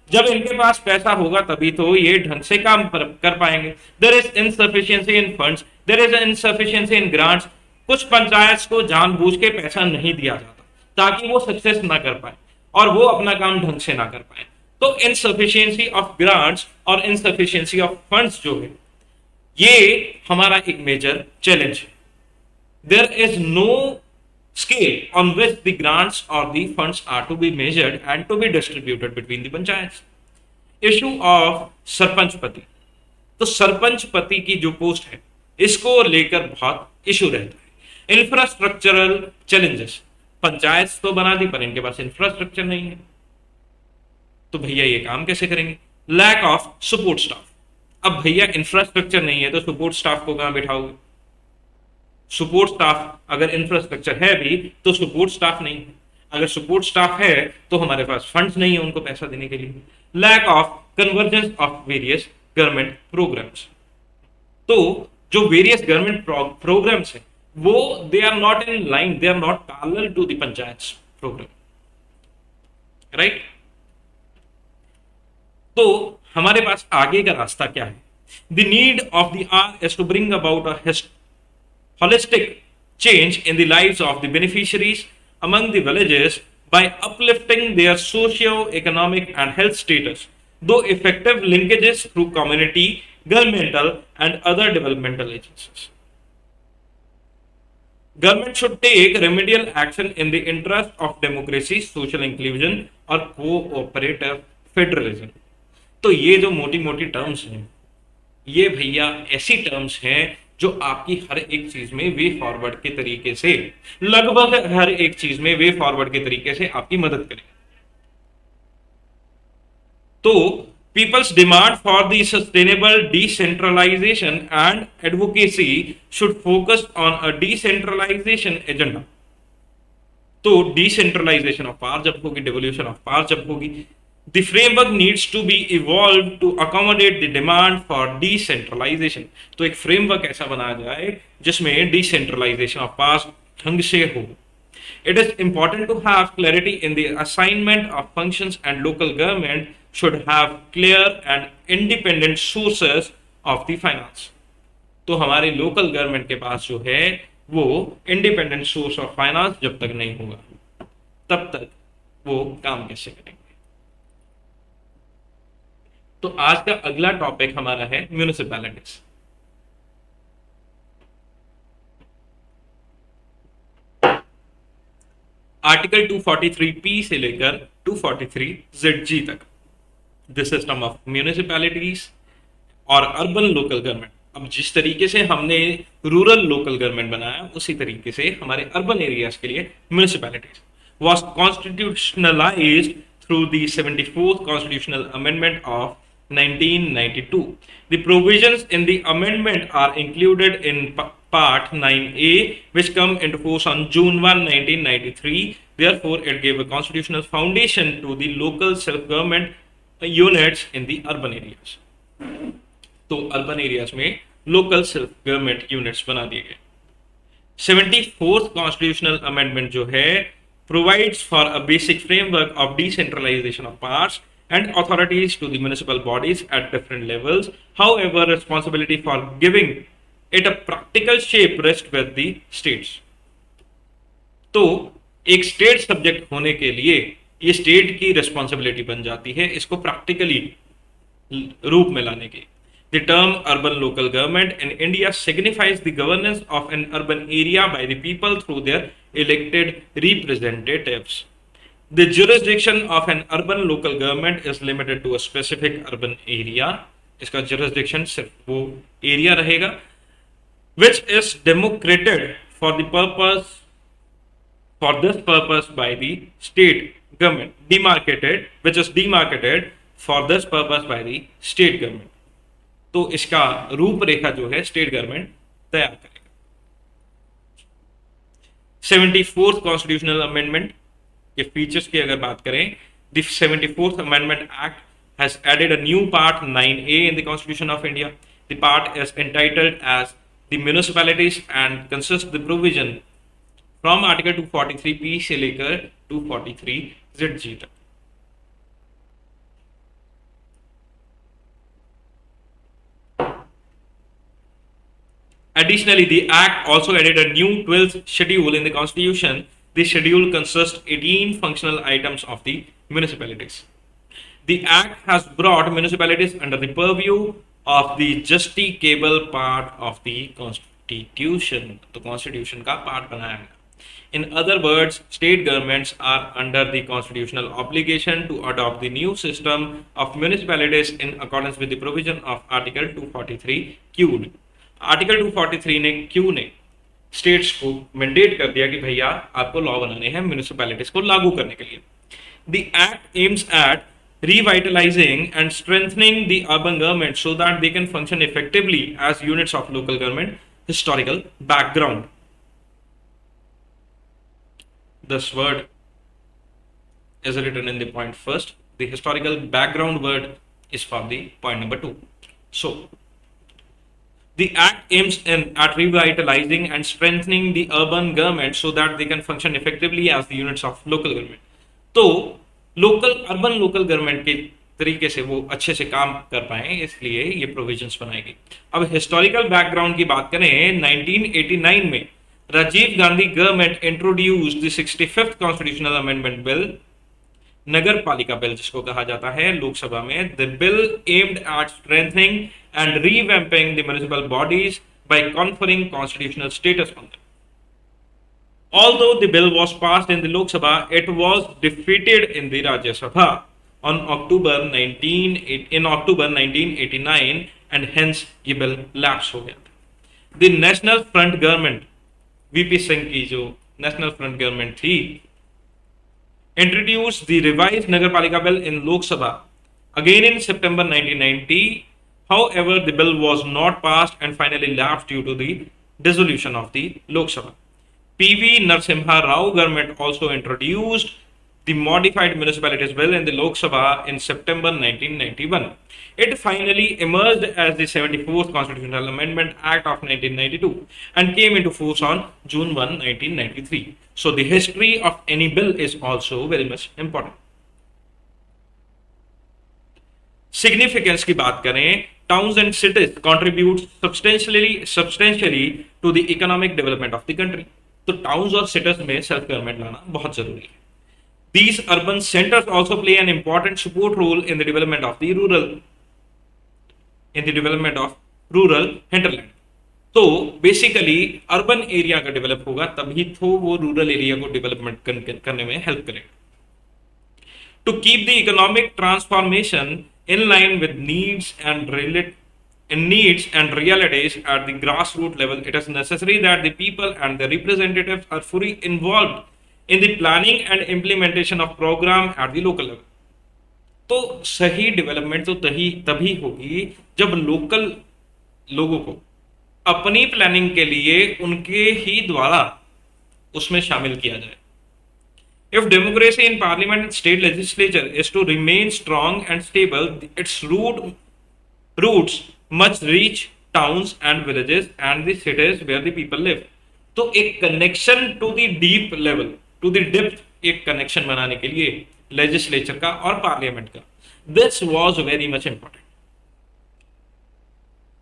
[SPEAKER 1] जब इनके पास पैसा होगा तभी तो ये ढंग से काम कर पाएंगे। There is insufficiency in funds, there is insufficiency in grants. कुछ पंचायत को जानबूझ के पैसा नहीं दिया जाता ताकि वो सक्सेस ना कर पाए और वो अपना काम ढंग से ना कर पाए। तो इनसफिशिएंसी ऑफ ग्रांट्स और इनसफिशिएंसी ऑफ फंड्स जो है ये हमारा एक मेजर चैलेंज है। There is no scale on which the grants or the funds are to be measured and to be distributed between the panchayats। Issue of sarpanch pati। तो सरपंच पति की जो पोस्ट है, इसको लेकर बहुत इशू रहता है। इंफ्रास्ट्रक्चरल चैलेंजेस, पंचायत तो बना दी पर इनके पास इंफ्रास्ट्रक्चर नहीं है, तो भैया ये काम कैसे करेंगे। लैक ऑफ सपोर्ट स्टाफ, अब भैया इंफ्रास्ट्रक्चर नहीं है तो सपोर्ट स्टाफ को कहां बिठाओगे। सपोर्ट स्टाफ अगर इंफ्रास्ट्रक्चर है भी तो सपोर्ट स्टाफ नहीं है, अगर सपोर्ट स्टाफ है तो हमारे पास फंड्स नहीं है उनको पैसा देने के लिए। Lack of convergence of various government programmes, तो जो वेरियस गवर्नमेंट प्रोग्राम्स हैं वो they are not in line, they are not parallel to the panchayat programme, right. तो हमारे पास आगे का रास्ता क्या है। The need of the hour is to bring about a holistic change in the lives of the beneficiaries among the villages by uplifting their socio-economic and health status, though effective linkages through community, governmental, and other developmental agencies. Government should take remedial action in the interest of democracy, social inclusion, और cooperative federalism. तो ये जो मोटी मोटी terms हैं, ये भैया ऐसी टर्म्स हैं जो आपकी हर एक चीज में वे फॉरवर्ड के तरीके से, लगभग हर एक चीज में वे फॉरवर्ड के तरीके से आपकी मदद करें। तो people's demand for the sustainable decentralisation and advocacy should focus on a decentralisation agenda. तो डिसेंट्रलाइजेशन ऑफ पावर जब होगी, डिवोल्यूशन ऑफ पावर जब होगी, the framework needs to be evolved to accommodate the demand for decentralization। तो एक framework ऐसा बनाया जाए जिसमें डिसेंट्रलाइजेशन ऑफ पावर्स ढंग से हो। It is important to have clarity in the assignment of functions, and local government should have clear and independent sources of the finance। तो हमारे लोकल गवर्नमेंट के पास जो है वो इंडिपेंडेंट सोर्स ऑफ फाइनेंस जब तक नहीं होगा तब तक वो काम कैसे करेंगे। तो आज का अगला टॉपिक हमारा है म्यूनिसिपैलिटीज। आर्टिकल 243 से लेकर 243 तक द सिस्टम ऑफ म्यूनिसिपैलिटीज और अर्बन लोकल गवर्नमेंट। अब जिस तरीके से हमने रूरल लोकल गवर्नमेंट बनाया उसी तरीके से हमारे अर्बन एरियाज के लिए municipalities was constitutionalised through the 74th constitutional amendment of 1992. The provisions in the amendment are included in Part 9A, which come into force on June 1, 1993. Therefore, it gave a constitutional foundation to the local self-government units in the urban areas. तो urban areas में local self-government units बना दिए गए। 74th constitutional amendment जो है provides for a basic framework of decentralization of powers and authorities to the municipal bodies at different levels. However, responsibility for giving it a practical shape rests with the states. तो एक state subject होने के लिए ये state की responsibility बन जाती है इसको प्रैक्टिकली रूप में लाने की। The term urban local government in India signifies the governance of an urban area by the people through their elected representatives. The jurisdiction of an urban local government is limited to a specific urban area. इसका jurisdiction सिर्फ वो area रहेगा, which is demarcated for the purpose, for this purpose by the state government. Demarcated, which is demarcated for this purpose by the state government. तो इसका रूपरेखा जो है state government तैयार करेगा। 74th कॉन्स्टिट्यूशनल अमेंडमेंट के फीचर्स की अगर बात करें, the 74th amendment act has added a new part 9A in the constitution of India. The part is entitled as the municipalities and consist the provision from article 243P से लेकर 243ZG तक। Additionally, the Act also added a new 12th schedule in the Constitution. This schedule consists 18 functional items of the municipalities. The Act has brought municipalities under the purview of the justicable part of the Constitution. तो Constitution का part बनाया गया। In other words, state governments are under the constitutional obligation to adopt the new system of municipalities in accordance with the provision of Article 243 Q. Article 243 ने Q ने states को mandate कर दिया कि भैया आपको लॉ बनाने हैं म्यूनिसिपैलिटीज को लागू करने के लिए. The act aims at revitalizing and strengthening the urban government so that they can function effectively as units of local government. Historical background. This word is written in the point first. The historical background word is for the point number 2. So, the act aims at revitalizing and strengthening the urban government so that they can function effectively as the units of local government. तो urban local government के तरीके से वो अच्छे से काम कर पाए, इसलिए ये प्रोविजंस बनाई गई. अब हिस्टोरिकल बैकग्राउंड की बात करें, 1989 में Rajiv Gandhi government introduced the 65th constitutional amendment bill, Nagar Palika bill जिसको कहा जाता है लोकसभा में. The bill aimed at strengthening and revamping the municipal bodies by conferring constitutional status on them. Although the bill was passed in the Lok Sabha, it was defeated in the Rajya Sabha on October 1989 and hence ये bill lapse हो गया. The National Front Government, VP Singh की जो national front government थी, introduced the revised Nagarpalika bill in Lok Sabha again in September 1990. However, the bill was not passed and finally lapsed due to the dissolution of the Lok Sabha. PV Narasimha Rao government also introduced the modified municipalities bill in the Lok Sabha in September 1991. It finally emerged as the 74th Constitutional Amendment Act of 1992 and came into force on June 1, 1993. So the history of any bill is also very much important. Significance की बात करें, towns and cities contribute substantially to the economic development of the country. तो towns और cities में self government लाना बहुत जरूरी है. These urban centers also play an important support role in the development of rural hinterland. तो basically urban area का develop होगा तभी तो वो रूरल एरिया को डेवलपमेंट करने में हेल्प करेगा. To keep the economic transformation in line with needs and realities at the grassroots level, it is necessary that the people and the representatives are fully involved in the planning and implementation of program at the local level. तो सही development तो तभी होगी जब local लोगों को अपनी planning के लिए उनके ही द्वारा उसमें शामिल किया जाए. If democracy in parliament and state legislature is to remain strong and stable, its roots must reach towns and villages and the cities where the people live. तो एक connection to the deep level, to the depth, एक connection बनाने के लिए legislature का और parliament का, this was very much important.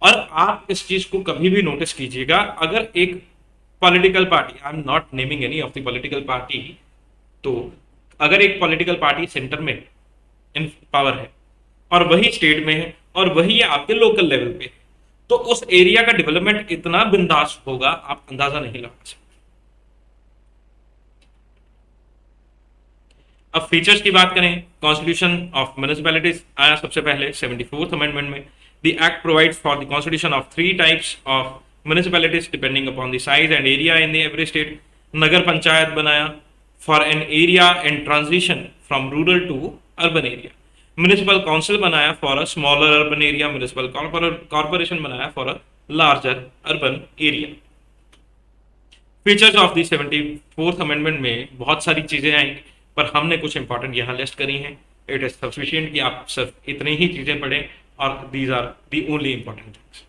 [SPEAKER 1] और आप इस चीज को कभी भी नोटिस कीजिएगा, अगर एक political party, I am not naming any of the political party, तो अगर एक पॉलिटिकल पार्टी सेंटर में इन पावर है और वही स्टेट में है और वही आपके लोकल लेवल पे, तो उस एरिया का डेवलपमेंट इतना बिंदास होगा आप अंदाजा नहीं लगा सकते. अब फीचर्स की बात करें, कॉन्स्टिट्यूशन ऑफ म्युनिसिपैलिटीज आया सबसे पहले 74th अमेंडमेंट में. The act provides for the constitution of 3 types of municipalities depending upon the size and area in the every state. Nagar Panchayat बनाया for an area in transition from rural to urban area. Municipal council बनाया for a smaller urban area. Municipal corporation बनाया for a larger urban area. Features of the 74th amendment में बहुत सारी चीजें आएंगी, पर हमने कुछ इंपॉर्टेंट यहाँ लिस्ट करी हैं. इट इज सफिशिएंट कि आप सिर्फ इतनी ही चीजें पढ़ें और these are the only important things.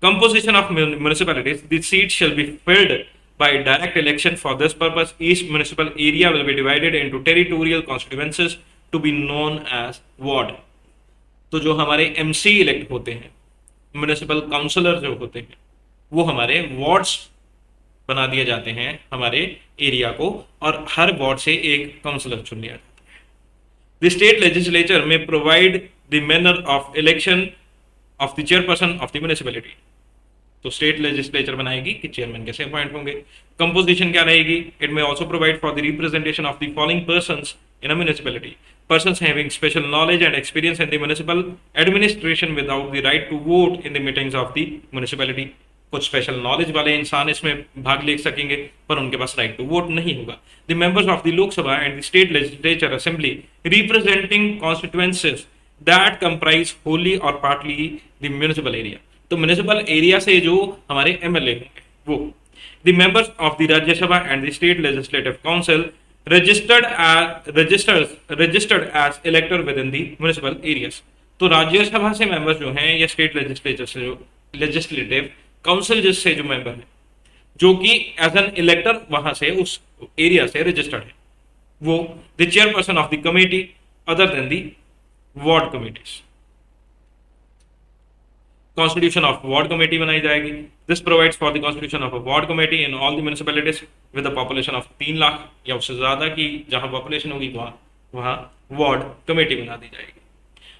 [SPEAKER 1] Composition of municipalities, the seat shall be filled by direct election. For this purpose, each municipal area will be divided into territorial constituencies to be known as ward. तो जो हमारे MC elect होते हैं, municipal counsellor जो होते हैं, वो हमारे वार्ड्स बना दिए जाते हैं हमारे एरिया को, और हर वार्ड से एक काउंसलर चुन लिया जाता है. The state legislature may provide the manner of election of the chairperson of the municipality. तो स्टेट लेजिस्लेचर बनाएगी कि चेयरमैन कैसे अपॉइंट होंगे। कंपोजिशन क्या रहेगी? It may also provide for the representation of the following persons in a municipality, persons having special knowledge and experience in the municipal administration without the right to vote in the meetings of the municipality। कुछ special knowledge वाले इंसान इसमें भाग ले सकेंगे पर उनके पास right to vote नहीं होगा। The members of the Lok Sabha and the state legislature assembly representing constituencies that comprise Holi और पार्टली द म्युनिसिपल एरिया। तो म्युनिसिपल एरिया से जो हमारे एमएलए होंगे वो। The members of the Rajya Sabha and the state legislative council registered as elector within the municipal areas। तो राज्यसभा से members जो हैं या स्टेट लेजिस्लेचर से जो लेजिस्लेटिव काउंसिल जिससे जो मेंबर है जो कि एज एन इलेक्टर वहां से उस एरिया से रजिस्टर्ड है, वो the chairperson of the committee other than the ward committees. Constitution of ward committee बनाई जाएगी। This provides for the constitution of a ward committee in all the municipalities with a population of 3 lakh या उससे ज्यादा की जहां population होगी वहां ward committee बना दी जाएगी।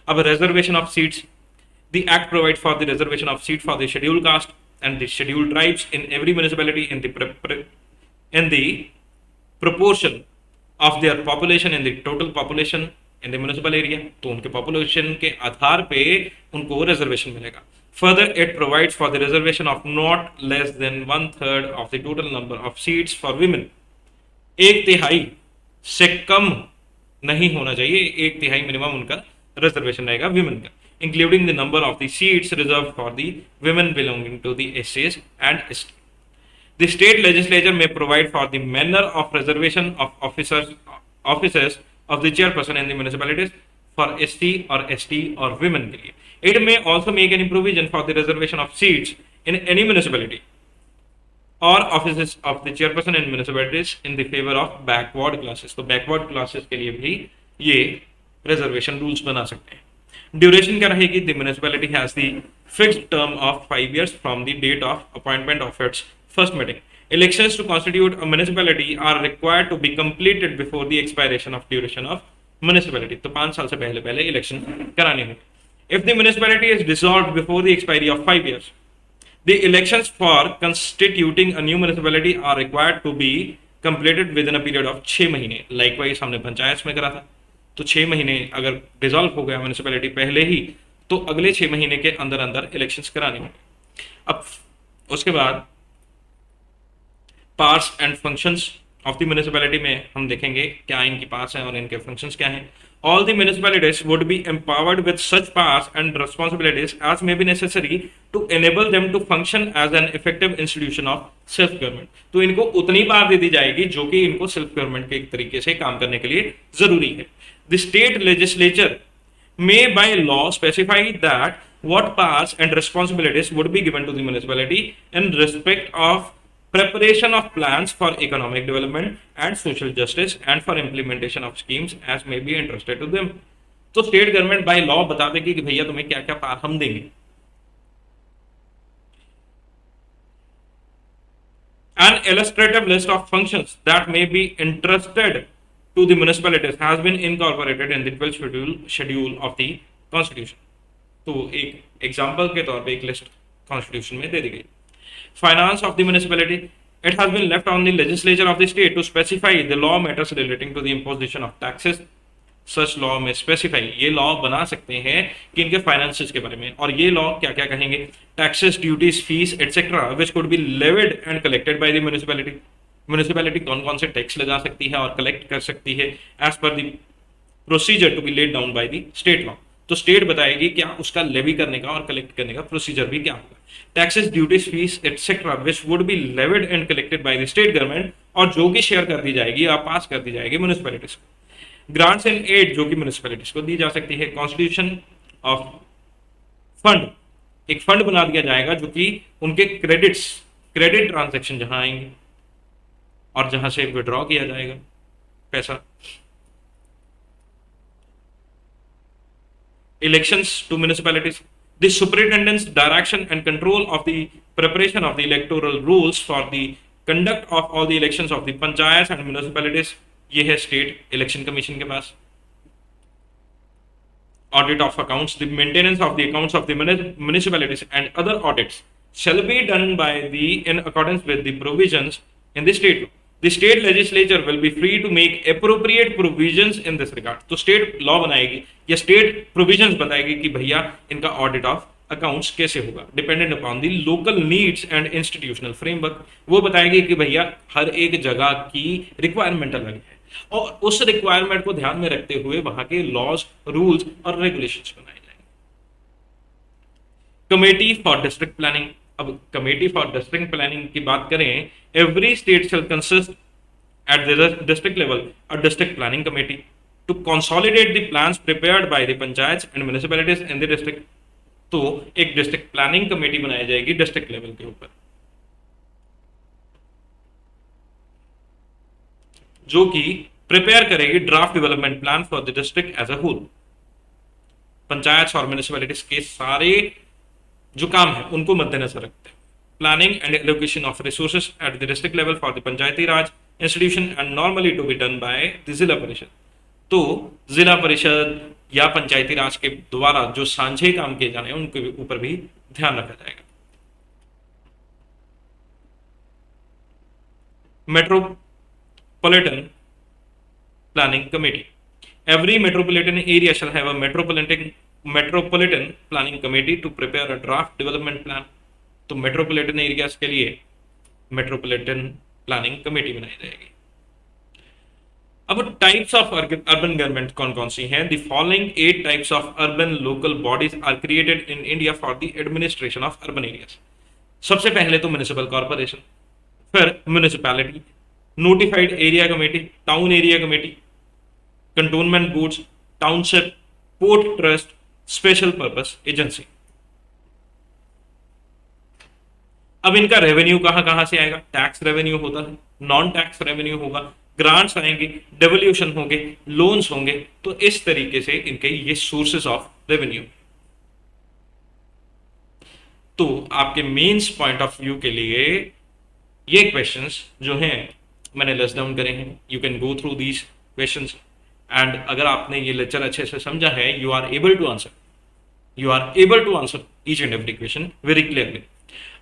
[SPEAKER 1] अब reservation of seats, the act provide for the reservation of seat for the scheduled caste and the scheduled tribes in every municipality in the proportion of their population in the total population in the municipal area। तो उनके population के आधार पे उनको reservation मिलेगा। Further, it provides for the reservation of not less than 1/3 of the total number of seats for women। 1/3 से कम नहीं होना चाहिए, 1/3 मिनिमम उनका रिजर्वेशन रहेगा विमेन का, including the number of the seats reserve for the women belonging to the SCs and ST। The state legislature may provide for the manner of reservation of offices of the chairperson in the municipalities for SC or ST or women के लिए। It may also make any provision for the reservation of seats in any municipality or offices of the chairperson in municipalities in the favor of backward classes। तो backward classes के लिए भी ये reservation rules बना सकते हैं। Duration क्या रहेगी? The municipality has the fixed term of 5 years from the date of appointment of its first meeting। Elections to constitute a municipality are required to be completed before the expiration of duration of municipality। तो 5 साल से पहले election कराने होंगे। If the municipality is dissolved before the expiry of 5 years, the elections for constituting a new municipality are required to be completed within a period of 6 महीने। Likewise हमने पंचायत में करा था, तो 6 महीने अगर डिसॉल्व हो गया म्यूनिसिपैलिटी पहले ही तो अगले 6 महीने के अंदर अंदर इलेक्शंस कराने होंगे। अब उसके बाद parts and functions of the municipality में हम देखेंगे क्या इनकी पार्ट्स हैं और इनके फंक्शंस क्या हैं। All the municipalities would be empowered with such powers and responsibilities as may be necessary to enable them to function as an effective institution of self government. तो इनको उतनी पावर दे दी जाएगी जो कि इनको सेल्फ गवर्नमेंट के एक तरीके से काम करने के लिए जरूरी है। The state legislature may by law specify that what powers and responsibilities would be given to the municipality in respect of preparation of plans for economic development and social justice and for implementation of schemes as may be entrusted to them। तो state government by law बता देगी कि भैया तुम्हें क्या क्या power हम देंगे। An illustrative list of functions that may be entrusted to the municipalities has been incorporated in the 12th schedule of the constitution। तो एक एग्जांपल के तौर पे एक लिस्ट कॉन्स्टिट्यूशन में दे दी गई। Finance of the municipality, it has been left on the legislature of the state to specify the law matters relating to the imposition of taxes. Such law में स्पेसिफाई, ये लॉ बना सकते हैं कि इनके फाइनेंसेस के बारे में, और ये लॉ क्या क्या कहेंगे? Taxes, duties, fees etcetera which could be levied and collected by the municipality. Municipality कौन कौन से टैक्स लगा सकती है और कलेक्ट कर सकती है as per the procedure to be laid down by the state law. तो स्टेट बताएगी क्या उसका लेवी करने का और कलेक्ट करने का प्रोसीजर भी क्या होगा। Taxes, duties, fees etcetera which would be levied and collected by the state government, और जो कि शेयर कर दी जाएगी या पास कर दी जाएगी म्युनिसिपैलिटीज को। ग्रांट्स एंड एड जो कि म्युनिसिपैलिटीज को दी जा सकती है। कॉन्स्टिट्यूशन ऑफ फंड, एक फंड बना दिया जाएगा जो कि उनके क्रेडिट ट्रांजेक्शन जहां आएंगे और जहां से विड्रॉ किया जाएगा पैसा। Elections to municipalities, the superintendence, direction and control of the preparation of the electoral rules for the conduct of all the elections of the panchayat and municipalities, ये है स्टेट इलेक्शन कमीशन के पास। Audit of accounts, the maintenance of the accounts of the municipalities and other audits shall be done by the in accordance with the provisions in the state law. The state legislature will be free to make appropriate provisions in this regard. तो state law बनाएगी या state provisions बताएगी कि भैया इनका audit of accounts कैसे होगा, dependent upon the local needs and institutional framework. वो बताएगी कि भैया हर एक जगह की रिक्वायरमेंट अलग है और उस रिक्वायरमेंट को ध्यान में रखते हुए वहां के लॉज, रूल्स और रेगुलेशंस बनाए जाएंगे. Committee for district planning. अब कमेटी फॉर डिस्ट्रिक्ट प्लानिंग की बात करें, every state shall consist at the district level a district planning committee to consolidate the plans prepared by the panchayat and municipalities in the district. तो एक district planning committee बनाई जाएगी district level के ऊपर, जो कि प्रिपेयर करेगी draft development plan for the district as a whole. Panchayat और म्युनिसिपैलिटीज के सारे जो काम है उनको मद्देनजर रखते हैं. Planning and allocation of resources at the district level for the Panchayati Raj institution and normally to be done by the जिला परिषद. तो जिला परिषद या पंचायती राज के द्वारा जो सांझे काम किए जाने हैं उनके ऊपर भी ध्यान रखा जाएगा. Metropolitan planning committee. Every metropolitan area shall have a metropolitan planning committee to prepare a draft development plan. तो metropolitan areas के लिए metropolitan planning committee बनाई जाएगी. अब types of urban government कौन कौन सी हैं? The following 8 types of urban local bodies are created in India for the administration of urban areas. सबसे पहले तो म्युनिसिपल कॉर्पोरेशन, फिर municipality, notified area committee, town area committee, cantonment boards, township, port trust, special purpose agency. अब इनका revenue कहां कहां से आएगा? टैक्स रेवेन्यू होता है, नॉन टैक्स रेवेन्यू होगा, ग्रांट्स आएंगे, डेवोल्यूशन होंगे, लोन्स होंगे. तो इस तरीके से इनके ये सोर्सेस ऑफ रेवेन्यू. तो आपके मेंस पॉइंट ऑफ व्यू के लिए ये क्वेश्चंस जो हैं मैंने लिस्ट डाउन करे हैं. You can go through these questions and अगर आपने ये लेक्चर अच्छे से समझा है, you are able to answer each and every question very clearly.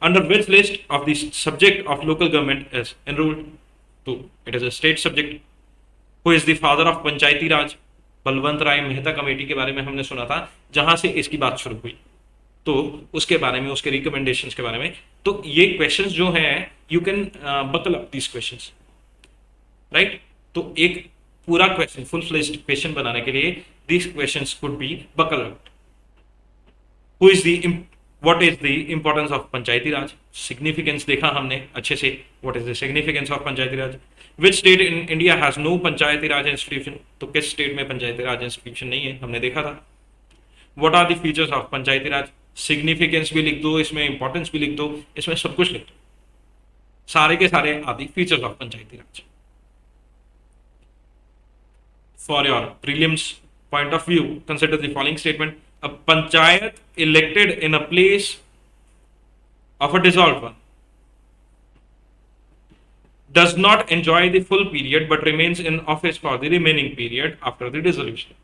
[SPEAKER 1] Under which list of the subject of local government is enrolled? तो it is a state subject. Who is the father of Panchayati Raj? Balwant Rai Mehta committee के बारे में हमने सुना था, जहां से इसकी बात शुरू हुई. तो उसके बारे में, उसके रिकमेंडेशंस के बारे में. तो ये क्वेश्चंस जो हैं, you can buckle up these questions, right. तो एक पूरा क्वेश्चन, फुल फ्लेज्ड क्वेश्चन बनाने के लिए these questions could be buckle up. Who is the what is the importance of Panchayati Raj? Significance देखा हमने अच्छे से. What is the significance of Panchayati Raj? Which state in India has no Panchayati Raj institution? तो किस state में पंचायती राज इंस्टीट्यूशन नहीं है, हमने देखा था. What are the features of Panchayati Raj? Significance भी लिख दो, इसमें इंपॉर्टेंस भी लिख दो, इसमें सब कुछ लिख दो. सारे के सारे आदि features of Panchayati Raj. For your prelims point of view, consider the following statement. A panchayat elected in a place of a dissolved one does not enjoy the full period but remains in office for the remaining period after the dissolution.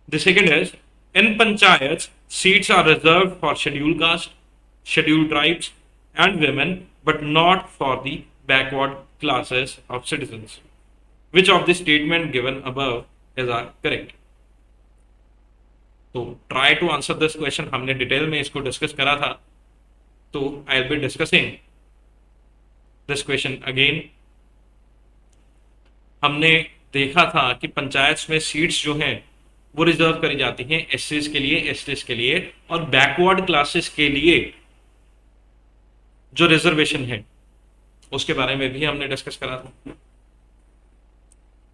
[SPEAKER 1] The second is, in panchayats, seats are reserved for scheduled caste, scheduled tribes and women but not for the backward classes of citizens. Which of the statement given above is are correct? तो try to answer this question. हमने detail में इसको discuss करा था, तो I will be discussing this question again. हमने देखा था कि पंचायत में सीट्स जो हैं वो रिजर्व करी जाती हैं एससीज के लिए, एसटीज के लिए और बैकवर्ड क्लासेस के लिए जो रिजर्वेशन है उसके बारे में भी हमने डिस्कस करा था.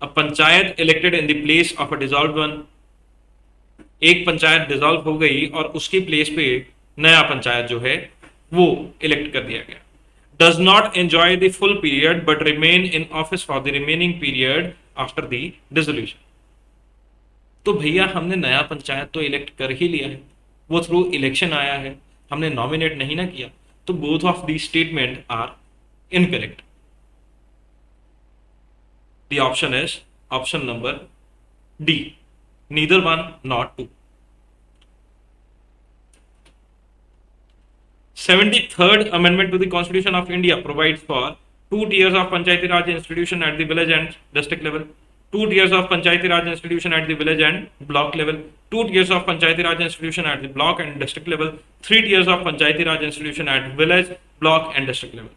[SPEAKER 1] अब panchayat elected in the place of a dissolved one. एक पंचायत डिसॉल्व हो गई और उसकी प्लेस पे नया पंचायत जो है वो इलेक्ट कर दिया गया. Does not enjoy the full period but remain in office for the remaining period after the dissolution. तो भैया हमने नया पंचायत तो इलेक्ट कर ही लिया है, वो थ्रू इलेक्शन आया है, हमने नॉमिनेट नहीं ना किया. तो both of the statement are incorrect. The option is option number D, neither one nor two. 73rd Amendment to the Constitution of India provides for 2 tiers of Panchayati Raj institution at the village and district level, 2 tiers of Panchayati Raj institution at the village and block level, 2 tiers of Panchayati Raj institution at the block and district level, 3 tiers of Panchayati Raj institution at village, block and district level.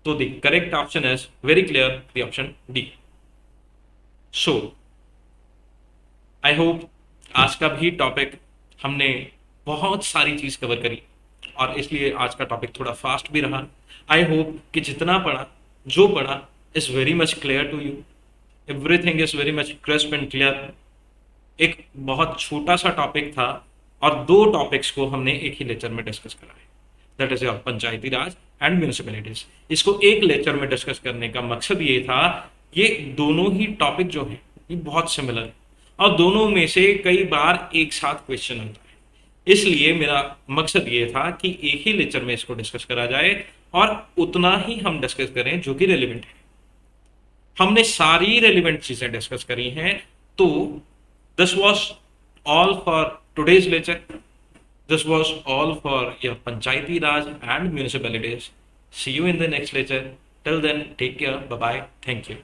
[SPEAKER 1] So the correct option is very clear, the option D. So I hope आज का भी topic हमने बहुत सारी चीज cover करी और इसलिए आज का टॉपिक थोड़ा फास्ट भी रहा. आई होप कि जितना पढ़ा, जो पढ़ा, is very much clear to you. Everything is very much crisp and clear. एक बहुत छोटा सा टॉपिक था और 2 टॉपिक्स को हमने एक ही लेक्चर में डिस्कस करा है. That is your Panchayati Raj and municipalities. इसको एक लेक्चर में डिस्कस करने का मकसद ये था, ये दोनों ही टॉपिक जो है ये बहुत सिमिलर है और दोनों में से कई बार एक साथ क्वेश्चन आता है. इसलिए मेरा मकसद ये था कि एक ही लेक्चर में इसको डिस्कस करा जाए और उतना ही हम डिस्कस करें जो कि रेलिवेंट है. हमने सारी रेलिवेंट चीजें डिस्कस करी हैं. तो this was all for today's lecture. This was all for your Panchayati Raj and municipalities. See you in the next lecture. Till then take care. Bye bye. Thank you.